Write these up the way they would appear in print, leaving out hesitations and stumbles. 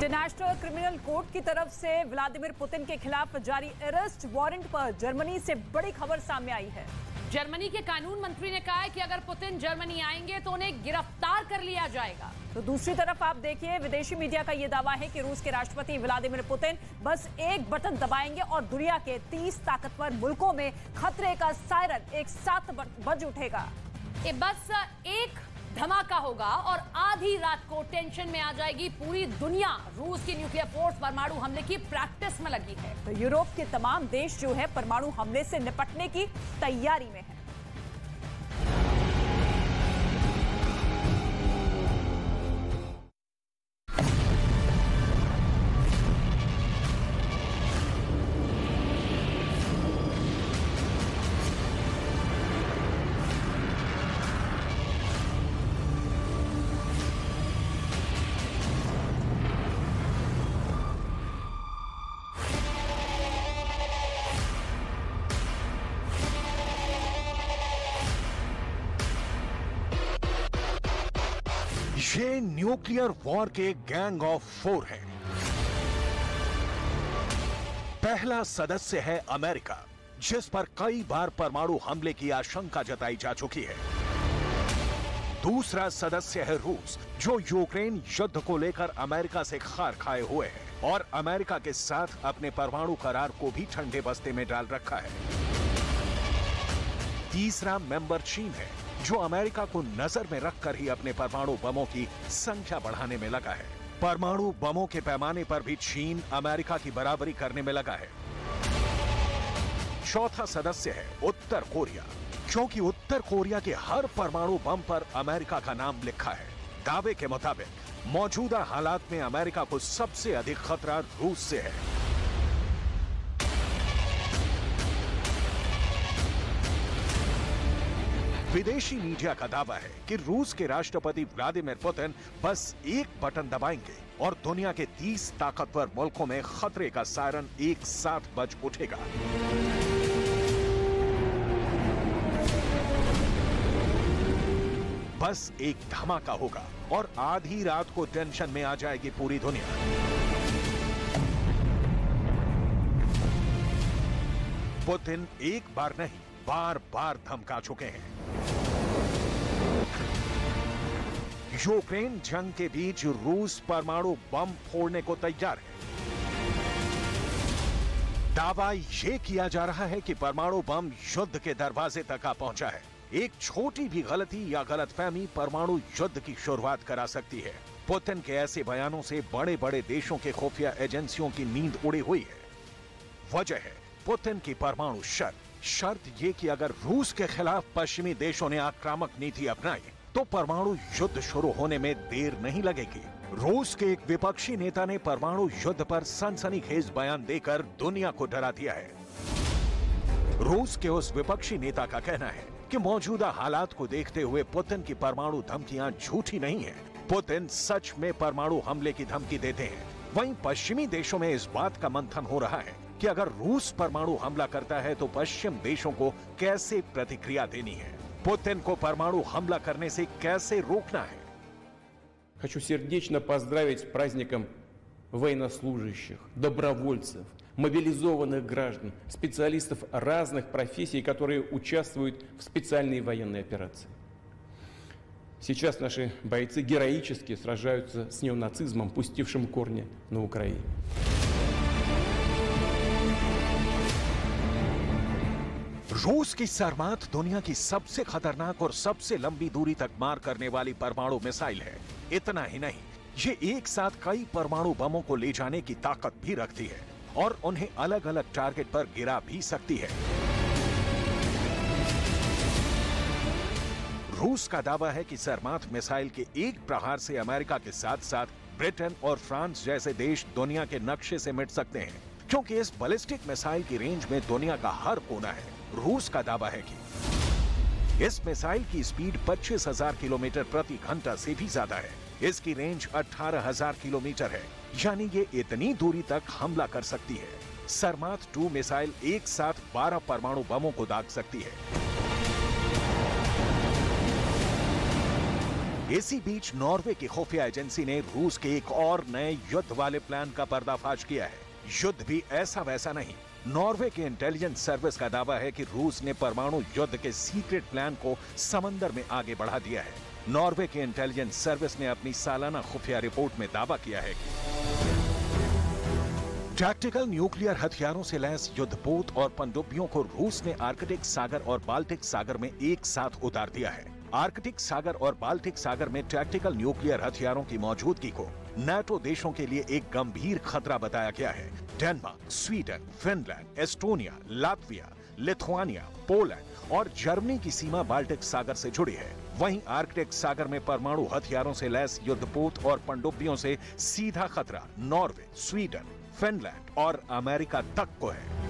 International criminal court की तरफ से व्लादिमीर पुतिन के खिलाफ जारी अरेस्ट वारंट पर जर्मनी से बड़ी खबर सामने आई है। जर्मनी के कानून मंत्री ने कहा है कि अगर पुतिन जर्मनी आएंगे तो उन्हें गिरफ्तार कर लिया जाएगा। तो दूसरी तरफ आप देखिए, विदेशी मीडिया का यह दावा है कि रूस के राष्ट्रपति व्लादिमीर पुतिन बस एक बटन दबाएंगे और दुनिया के 30 ताकतवर मुल्कों में खतरे का सायरन एक साथ बज उठेगा। ये बस एक धमाका होगा और आधी रात को टेंशन में आ जाएगी पूरी दुनिया। रूस की न्यूक्लियर फोर्स परमाणु हमले की प्रैक्टिस में लगी है। तो यूरोप के तमाम देश जो है परमाणु हमले से निपटने की तैयारी में है। ये न्यूक्लियर वॉर के गैंग ऑफ 4 है। पहला सदस्य है अमेरिका, जिस पर कई बार परमाणु हमले की आशंका जताई जा चुकी है। दूसरा सदस्य है रूस, जो यूक्रेन युद्ध को लेकर अमेरिका से खार खाए हुए है और अमेरिका के साथ अपने परमाणु करार को भी ठंडे बस्ते में डाल रखा है। तीसरा मेंबर चीन है, जो अमेरिका को नजर में रखकर ही अपने परमाणु बमों की संख्या बढ़ाने में लगा है। परमाणु बमों के पैमाने पर भी चीन अमेरिका की बराबरी करने में लगा है। चौथा सदस्य है उत्तर कोरिया, क्योंकि उत्तर कोरिया के हर परमाणु बम पर अमेरिका का नाम लिखा है। दावे के मुताबिक मौजूदा हालात में अमेरिका को सबसे अधिक खतरा रूस से है। विदेशी मीडिया का दावा है कि रूस के राष्ट्रपति व्लादिमीर पुतिन बस एक बटन दबाएंगे और दुनिया के 30 ताकतवर मुल्कों में खतरे का सायरन एक साथ बज उठेगा। बस एक धमाका होगा और आधी रात को टेंशन में आ जाएगी पूरी दुनिया। पुतिन एक बार नहीं, बार बार धमका चुके हैं। यूक्रेन जंग के बीच रूस परमाणु बम फोड़ने को तैयार है। दावा यह किया जा रहा है कि परमाणु बम युद्ध के दरवाजे तक आ पहुंचा है। एक छोटी भी गलती या गलतफहमी परमाणु युद्ध की शुरुआत करा सकती है। पुतिन के ऐसे बयानों से बड़े बड़े देशों के खुफिया एजेंसियों की नींद उड़ी हुई है। वजह है पुतिन की परमाणु शर्त ये कि अगर रूस के खिलाफ पश्चिमी देशों ने आक्रामक नीति अपनाई तो परमाणु युद्ध शुरू होने में देर नहीं लगेगी। रूस के एक विपक्षी नेता ने परमाणु युद्ध पर सनसनीखेज बयान देकर दुनिया को डरा दिया है। रूस के उस विपक्षी नेता का कहना है कि मौजूदा हालात को देखते हुए पुतिन की परमाणु धमकियां झूठी नहीं है। पुतिन सच में परमाणु हमले की धमकी देते हैं। वहीं पश्चिमी देशों में इस बात का मंथन हो रहा है कि अगर रूस परमाणु हमला करता है तो पश्चिम देशों को कैसे प्रतिक्रिया देनी है, पुतिन को परमाणु हमला करने से कैसे रोकना है। Хочу сердечно поздравить с праздником военнослужащих, добровольцев, мобилизованных граждан, специалистов разных профессий, которые участвуют в специальной военной операции. Сейчас наши бойцы героически сражаются с неонацизмом, пустившим корни на Украине. रूस की सरमात दुनिया की सबसे खतरनाक और सबसे लंबी दूरी तक मार करने वाली परमाणु मिसाइल है। इतना ही नहीं, ये एक साथ कई परमाणु बमों को ले जाने की ताकत भी रखती है और उन्हें अलग अलग टारगेट पर गिरा भी सकती है। रूस का दावा है कि सरमात मिसाइल के एक प्रहार से अमेरिका के साथ साथ ब्रिटेन और फ्रांस जैसे देश दुनिया के नक्शे से मिट सकते हैं, क्योंकि इस बैलिस्टिक मिसाइल की रेंज में दुनिया का हर कोना है। रूस का दावा है कि इस मिसाइल की स्पीड 25,000 किलोमीटर प्रति घंटा से भी ज्यादा है। इसकी रेंज 18,000 किलोमीटर है, यानी ये इतनी दूरी तक हमला कर सकती है। सरमात 2 मिसाइल एक साथ 12 परमाणु बमों को दाग सकती है। इसी बीच नॉर्वे की खुफिया एजेंसी ने रूस के एक और नए युद्ध वाले प्लान का पर्दाफाश किया है। युद्ध भी ऐसा वैसा नहीं। नॉर्वे के इंटेलिजेंस सर्विस का दावा है कि रूस ने परमाणु युद्ध के सीक्रेट प्लान को समंदर में आगे बढ़ा दिया है। नॉर्वे के इंटेलिजेंस सर्विस ने अपनी सालाना खुफिया रिपोर्ट में दावा किया है कि टैक्टिकल न्यूक्लियर हथियारों से लैस युद्धपोत और पनडुब्बियों को रूस ने आर्कटिक सागर और बाल्टिक सागर में एक साथ उतार दिया है। आर्कटिक सागर और बाल्टिक सागर में टैक्टिकल न्यूक्लियर हथियारों की मौजूदगी को नाटो देशों के लिए एक गंभीर खतरा बताया गया है। Denmark, Sweden, Finland, Estonia, Latvia, Lithuania, Poland और जर्मनी की सीमा बाल्टिक सागर से जुड़ी है। वहीं आर्कटिक सागर में परमाणु हथियारों से लैस युद्धपोत और पनडुब्बियों से सीधा खतरा नॉर्वे, स्वीडन, फिनलैंड और अमेरिका तक को है।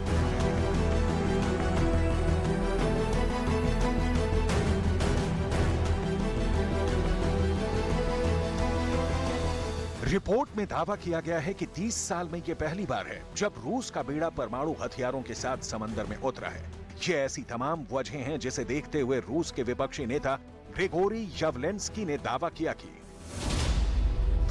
रिपोर्ट में दावा किया गया है कि 30 साल में यह पहली बार है जब रूस का बेड़ा परमाणु हथियारों के साथ समंदर में उतरा है। ये ऐसी तमाम वजहें हैं जिसे देखते हुए रूस के विपक्षी नेता ग्रिगोरी यावलेंस्की ने दावा किया कि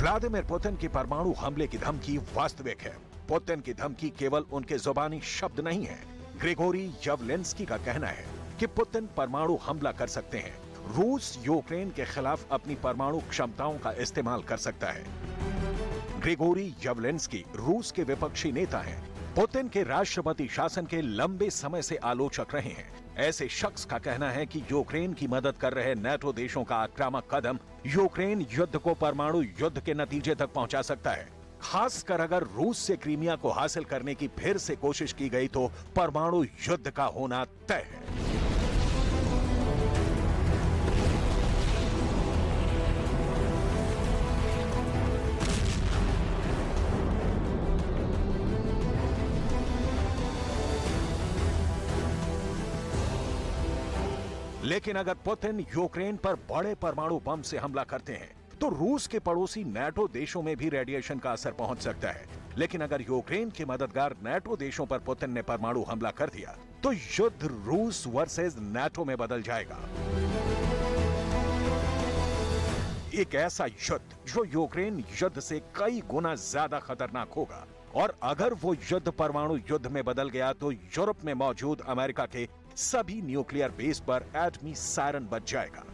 व्लादिमीर पुतिन की परमाणु हमले की धमकी वास्तविक है। पुतिन की धमकी केवल उनके जुबानी शब्द नहीं है। ग्रिगोरी यावलेंस्की का कहना है कि पुतिन परमाणु हमला कर सकते हैं। रूस यूक्रेन के खिलाफ अपनी परमाणु क्षमताओं का इस्तेमाल कर सकता है। ग्रिगोरी यावलेंस्की रूस के विपक्षी नेता हैं। पुतिन के राष्ट्रपति शासन के लंबे समय से आलोचक रहे हैं। ऐसे शख्स का कहना है कि यूक्रेन की मदद कर रहे नाटो देशों का आक्रामक कदम यूक्रेन युद्ध को परमाणु युद्ध के नतीजे तक पहुंचा सकता है। खासकर अगर रूस से क्रीमिया को हासिल करने की फिर से कोशिश की गई तो परमाणु युद्ध का होना तय है। लेकिन अगर पुतिन यूक्रेन पर बड़े परमाणु बम से हमला करते हैं तो रूस के पड़ोसी नाटो देशों में भी रेडिएशन का असर पहुंच सकता है। लेकिन अगर यूक्रेन के मददगार नाटो देशों पर पुतिन ने परमाणु हमला कर दिया तो युद्ध रूस वर्सेस नाटो में बदल जाएगा। एक ऐसा युद्ध जो यूक्रेन युद्ध से कई गुना ज्यादा खतरनाक होगा। और अगर वो युद्ध परमाणु युद्ध में बदल गया तो यूरोप में मौजूद अमेरिका के सभी न्यूक्लियर बेस पर एटमी सायरन बज जाएगा।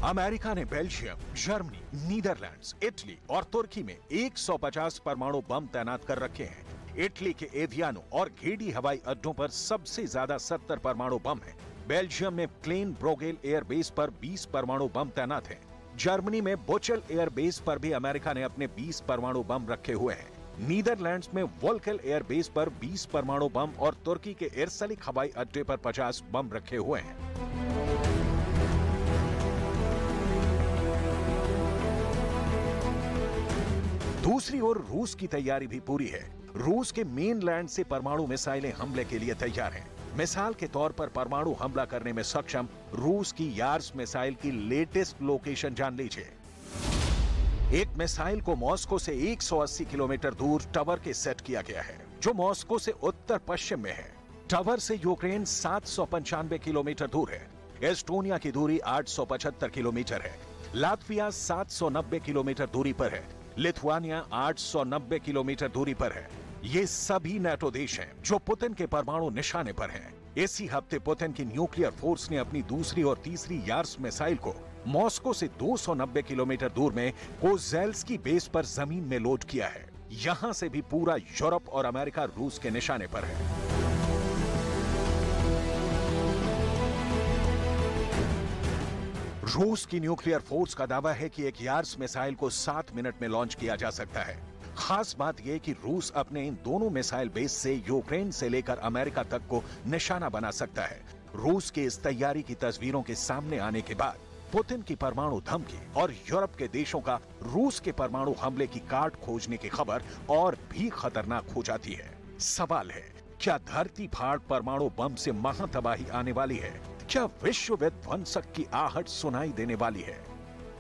अमेरिका ने बेल्जियम, जर्मनी, नीदरलैंड्स, इटली और तुर्की में 150 परमाणु बम तैनात कर रखे हैं। इटली के एवियानो और घेडी हवाई अड्डों पर सबसे ज्यादा 70 परमाणु बम हैं। बेल्जियम में क्लेन ब्रोगेल एयरबेस पर 20 परमाणु बम तैनात हैं। जर्मनी में बुचेल एयरबेस पर भी अमेरिका ने अपने 20 परमाणु बम रखे हुए हैं। नीदरलैंड्स में वोल्केल एयरबेस पर 20 परमाणु बम और तुर्की के एरसलिक हवाई अड्डे पर 50 बम रखे हुए हैं। दूसरी ओर रूस की तैयारी भी पूरी है। रूस के मेनलैंड से परमाणु मिसाइलें हमले के लिए तैयार हैं। मिसाल के तौर पर परमाणु हमला करने में सक्षम रूस की यार्स मिसाइल की लेटेस्ट लोकेशन जान लीजिए। एक मिसाइल को मॉस्को से 180 किलोमीटर दूर टवर के सेट किया गया है, जो मॉस्को से उत्तर पश्चिम में है। टवर से यूक्रेन 795 किलोमीटर दूर है। एस्टोनिया की दूरी 875 किलोमीटर है। लातविया 790 किलोमीटर दूरी पर है। लिथुआनिया 890 किलोमीटर दूरी पर है। ये सभी नाटो देश हैं जो पुतिन के परमाणु निशाने पर हैं। इसी हफ्ते पुतिन की न्यूक्लियर फोर्स ने अपनी दूसरी और तीसरी यार्स मिसाइल को मॉस्को से 290 किलोमीटर दूर में कोजेल्स्की बेस पर जमीन में लोड किया है। यहां से भी पूरा यूरोप और अमेरिका रूस के निशाने पर है। रूस की न्यूक्लियर फोर्स का दावा है कि एक यार्स मिसाइल को 7 मिनट में लॉन्च किया जा सकता है। खास बात यह कि रूस अपने इन दोनों मिसाइल बेस से यूक्रेन से लेकर अमेरिका तक को निशाना बना सकता है। रूस की इस तैयारी की तस्वीरों के सामने आने के बाद पुतिन की परमाणु धमकी और यूरोप के देशों का रूस के परमाणु हमले की काट खोजने की खबर और भी खतरनाक हो जाती है। सवाल है, क्या धरती फाड़ परमाणु बम से महातबाही आने वाली है? क्या विश्व विध्वंसक की आहट सुनाई देने वाली है?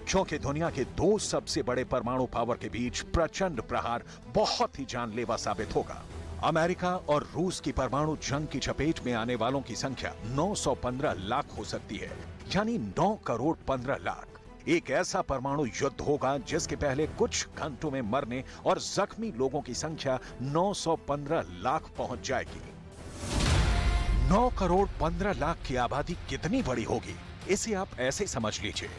क्योंकि दुनिया के दो सबसे बड़े परमाणु पावर के बीच प्रचंड प्रहार बहुत ही जानलेवा साबित होगा। अमेरिका और रूस की परमाणु जंग की चपेट में आने वालों की संख्या 915 लाख हो सकती है, यानी 9 करोड़ 15 लाख। एक ऐसा परमाणु युद्ध होगा जिसके पहले कुछ घंटों में मरने और जख्मी लोगों की संख्या 915 लाख पहुंच जाएगी। 9 करोड़ 15 लाख की आबादी कितनी बड़ी होगी, इसे आप ऐसे समझ लीजिए।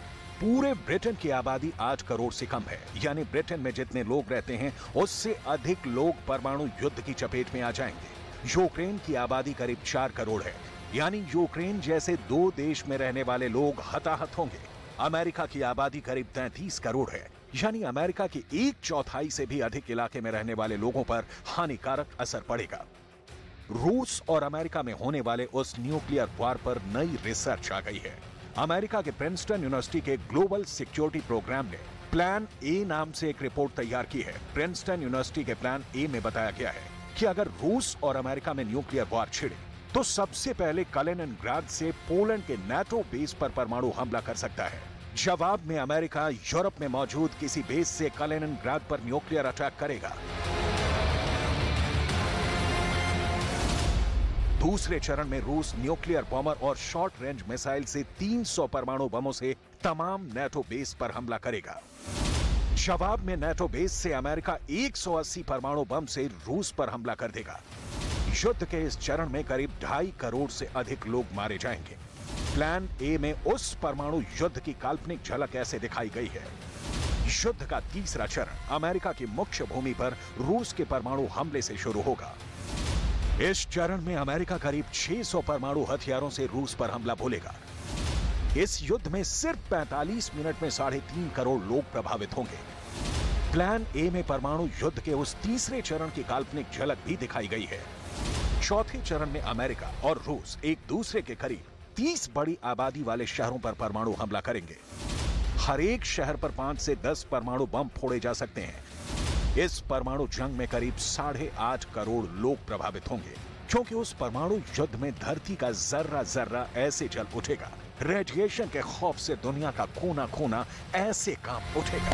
पूरे ब्रिटेन की आबादी 8 करोड़ से कम है, यानी ब्रिटेन में जितने लोग रहते हैं उससे अधिक लोग परमाणु युद्ध की चपेट में आ जाएंगे। यूक्रेन की आबादी करीब 4 करोड़ है, यानी यूक्रेन जैसे 2 देश में रहने वाले लोग हताहत होंगे। अमेरिका की आबादी करीब 33 करोड़ है, यानी अमेरिका की 1/4 से भी अधिक इलाके में रहने वाले लोगों पर हानिकारक असर पड़ेगा। रूस और अमेरिका में होने वाले उस न्यूक्लियर वार पर नई रिसर्च आ गई है। अमेरिका के प्रिंसटन यूनिवर्सिटी के ग्लोबल सिक्योरिटी प्रोग्राम ने प्लान ए नाम से एक रिपोर्ट तैयार की है। प्रिंसटन यूनिवर्सिटी के प्लान ए में बताया गया है कि अगर रूस और अमेरिका में न्यूक्लियर वार छिड़े तो सबसे पहले कलिनिनग्राड से पोलैंड के नाटो बेस पर परमाणु हमला कर सकता है। जवाब में अमेरिका यूरोप में मौजूद किसी बेस से कलिनिनग्राड पर न्यूक्लियर अटैक करेगा। दूसरे चरण में रूस न्यूक्लियर बॉम्बर और शॉर्ट रेंज मिसाइल से 300 परमाणु बमों से तमाम नाटो बेस पर हमला करेगा। जवाब में नाटो बेस से अमेरिका 180 परमाणु बम से रूस पर हमला कर देगा। युद्ध के इस चरण में करीब 2.5 करोड़ से अधिक लोग मारे जाएंगे। प्लान ए में उस परमाणु युद्ध की काल्पनिक झलक ऐसे दिखाई गई है। युद्ध का तीसरा चरण अमेरिका की मुख्य भूमि पर रूस के परमाणु हमले से शुरू होगा। इस चरण में अमेरिका करीब 600 परमाणु हथियारों से रूस पर हमला बोलेगा। इस युद्ध में सिर्फ 45 मिनट में 3.5 करोड़ लोग प्रभावित होंगे। प्लान ए में परमाणु युद्ध के उस तीसरे चरण की काल्पनिक झलक भी दिखाई गई है। चौथे चरण में अमेरिका और रूस एक दूसरे के करीब 30 बड़ी आबादी वाले शहरों पर परमाणु हमला करेंगे। हर एक शहर पर 5 से 10 परमाणु बम फोड़े जा सकते हैं। इस परमाणु जंग में करीब 8.5 करोड़ लोग प्रभावित होंगे, क्योंकि उस परमाणु युद्ध में धरती का जर्रा जर्रा ऐसे जल उठेगा, रेडिएशन के खौफ से दुनिया का कोना कोना ऐसे कांप उठेगा।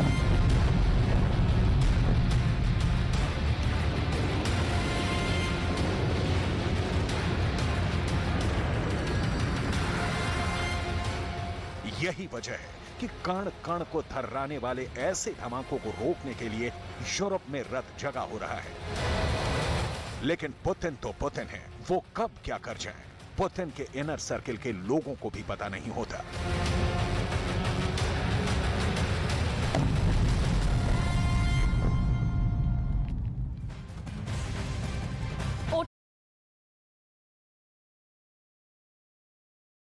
यही वजह है कि कण कण को थर्राने वाले ऐसे धमाकों को रोकने के लिए यूरोप में रथ जगा हो रहा है। लेकिन पुतिन तो पुतिन है, वो कब क्या कर जाए पुतिन के इनर सर्किल के लोगों को भी पता नहीं होता।